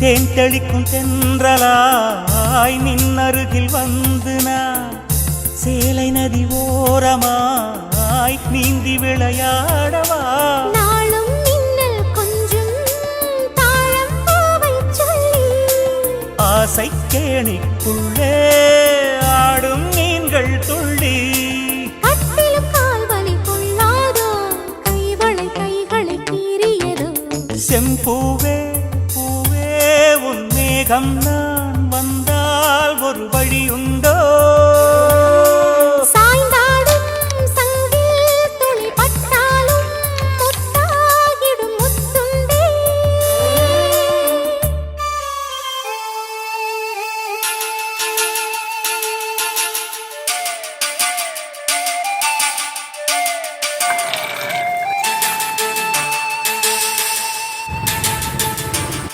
தேன் தெளிக்கும் தென்றலாய் நின்னருகில் வந்து நான் சேலை நதி ஓரமாய் நீந்தி விளையாடவா நாளும் மின்னல் கொஞ்சம் தாழம் பூவை சொல்லி ஆசை கேணிக்குள்ளே ஆடும் மீன்கள் துள்ளி கட்டிலும் கால்வலி கொள்ளாதோ கைகளை கீறியதோ செம்பூவே பூவே உன் மேகம் நான் வந்தால் ஒரு வழியும்